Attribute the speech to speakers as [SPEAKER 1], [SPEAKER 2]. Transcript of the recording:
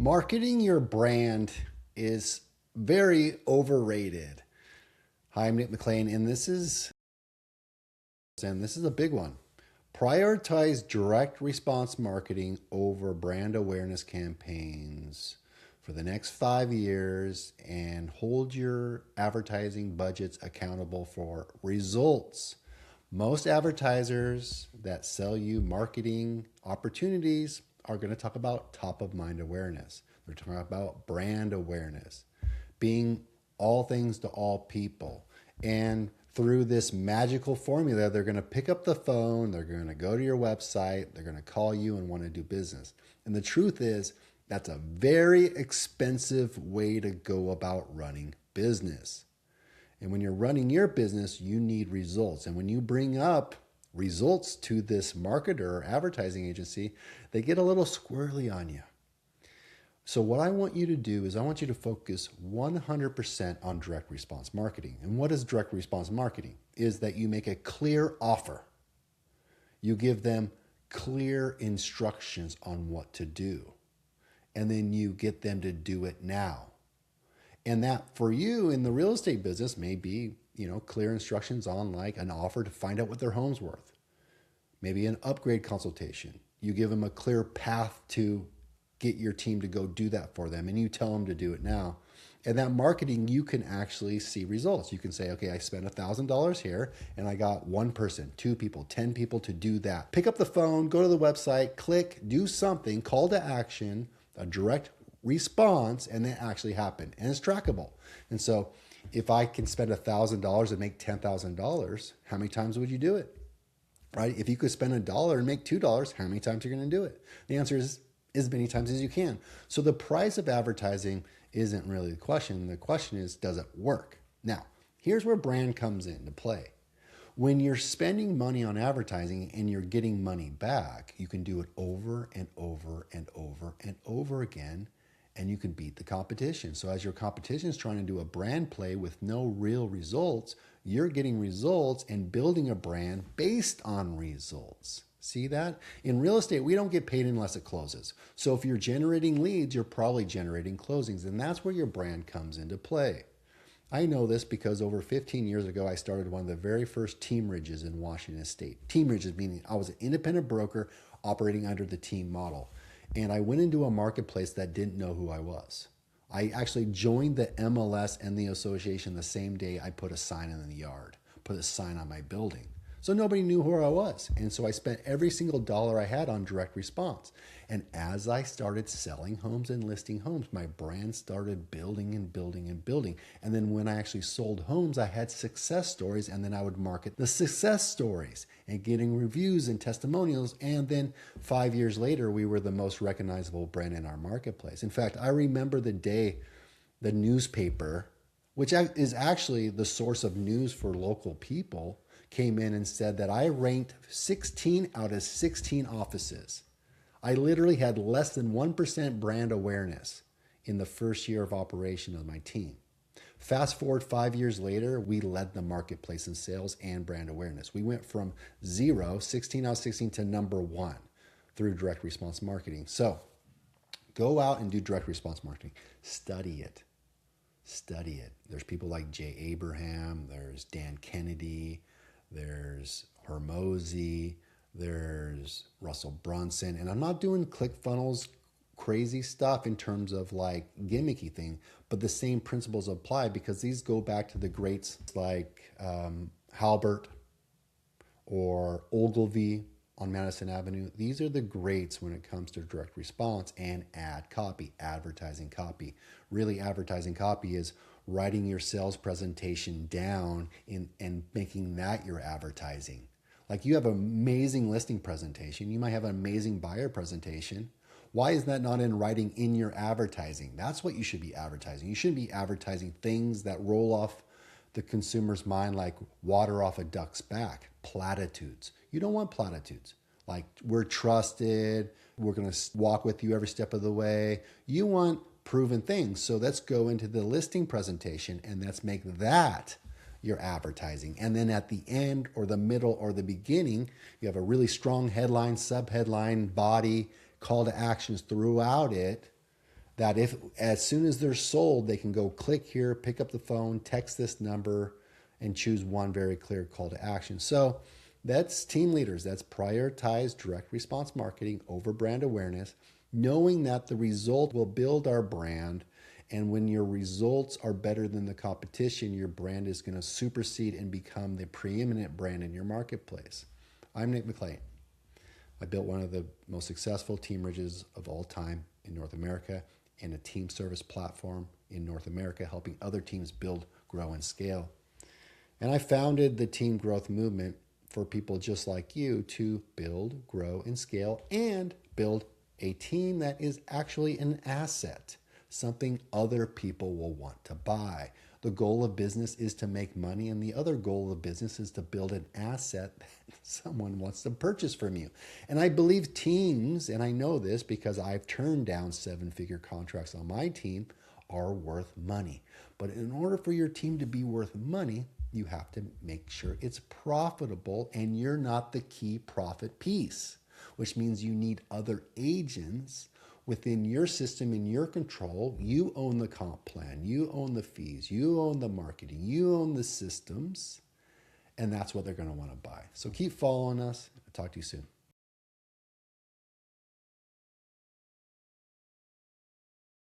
[SPEAKER 1] Marketing your brand is very overrated. Hi, I'm McLean, and this is a big one. Prioritize direct response marketing over brand awareness campaigns for the next 5 years and hold your advertising budgets accountable for results. Most advertisers that sell you marketing opportunities are going to talk about top of mind awareness. They're talking about brand awareness, being all things to all people. And through this magical formula, they're going to pick up the phone, they're going to go to your website, they're going to call you and want to do business. And the truth is, that's a very expensive way to go about running business. And when you're running your business, you need results. And when you bring up results to this marketer or advertising agency, they get a little squirrely on you. So what I want you to do is I want you to focus 100% on direct response marketing. And what is direct response marketing? Is that you make a clear offer. You give them clear instructions on what to do. And then you get them to do it now. And that for you in the real estate business may be, clear instructions on like an offer to find out what their home's worth. Maybe an upgrade consultation. You give them a clear path to get your team to go do that for them, and you tell them to do it now. And that marketing, you can actually see results. You can say, okay, I spent $1,000 here and I got one person, 2 people, 10 people to do that. Pick up the phone, go to the website, click, do something, call to action, a direct response, and that actually happened. And it's trackable. And so if I can spend $1,000 and make $10,000, how many times would you do it? Right? If you could spend $1 and make $2, how many times are you going to do it? The answer is as many times as you can. So the price of advertising isn't really the question. The question is, does it work? Now, here's where brand comes into play. When you're spending money on advertising and you're getting money back, you can do it over and over and over and over again, and you can beat the competition. So as your competition is trying to do a brand play with no real results, you're getting results and building a brand based on results. See that? In real estate, we don't get paid unless it closes. So if you're generating leads, you're probably generating closings, and that's where your brand comes into play. I know this because over 15 years ago, I started one of the very first team ridges in Washington State. Team ridges meaning I was an independent broker operating under the team model. And I went into a marketplace that didn't know who I was. I actually joined the MLS and the association the same day I put a sign in the yard, put a sign on my building. So nobody knew who I was. And so I spent every single dollar I had on direct response. And as I started selling homes and listing homes, my brand started building and building and building. And then when I actually sold homes, I had success stories, and then I would market the success stories and getting reviews and testimonials. And then 5 years later, we were the most recognizable brand in our marketplace. In fact, I remember the day the newspaper, which is actually the source of news for local people, came in and said that I ranked 16 out of 16 offices. I literally had less than 1% brand awareness in the first year of operation of my team. Fast forward 5 years later, we led the marketplace in sales and brand awareness. We went from 16 out of 16 to number 1 through direct response marketing. So go out and do direct response marketing. Study it. Study it. There's people like Jay Abraham, there's Dan Kennedy, there's Hormozy, there's Russell Brunson. And I'm not doing ClickFunnels crazy stuff in terms of like gimmicky thing, but the same principles apply because these go back to the greats like Halbert or Ogilvy on Madison Avenue. These are the greats when it comes to direct response and ad copy, advertising copy. Really, advertising copy is writing your sales presentation down and making that your advertising. Like you have an amazing listing presentation. You might have an amazing buyer presentation. Why is that not in writing in your advertising? That's what you should be advertising. You shouldn't be advertising things that roll off the consumer's mind like water off a duck's back, platitudes. You don't want platitudes. Like we're trusted, we're going to walk with you every step of the way. You want proven things. So let's go into the listing presentation and let's make that your advertising. And then at the end or the middle or the beginning, you have a really strong headline, subheadline, body, call to actions throughout it that if as soon as they're sold, they can go click here, pick up the phone, text this number, and choose one very clear call to action. So that's team leaders. That's prioritize direct response marketing over brand awareness, knowing that the result will build our brand. And when your results are better than the competition, your brand is going to supersede and become the preeminent brand in your marketplace. I'm Nick McLean. I built one of the most successful team ridges of all time in North America and a team service platform in North America, helping other teams build, grow, and scale. And I founded the team growth movement for people just like you to build, grow, and scale and build a team that is actually an asset, something other people will want to buy. The goal of business is to make money, and the other goal of business is to build an asset that someone wants to purchase from you. And I believe teams, and I know this because I've turned down seven-figure contracts on my team, are worth money. But in order for your team to be worth money, you have to make sure it's profitable and you're not the key profit piece, which means you need other agents within your system, in your control. You own the comp plan, you own the fees, you own the marketing, you own the systems, and that's what they're going to want to buy. So keep following us. I'll talk to you soon.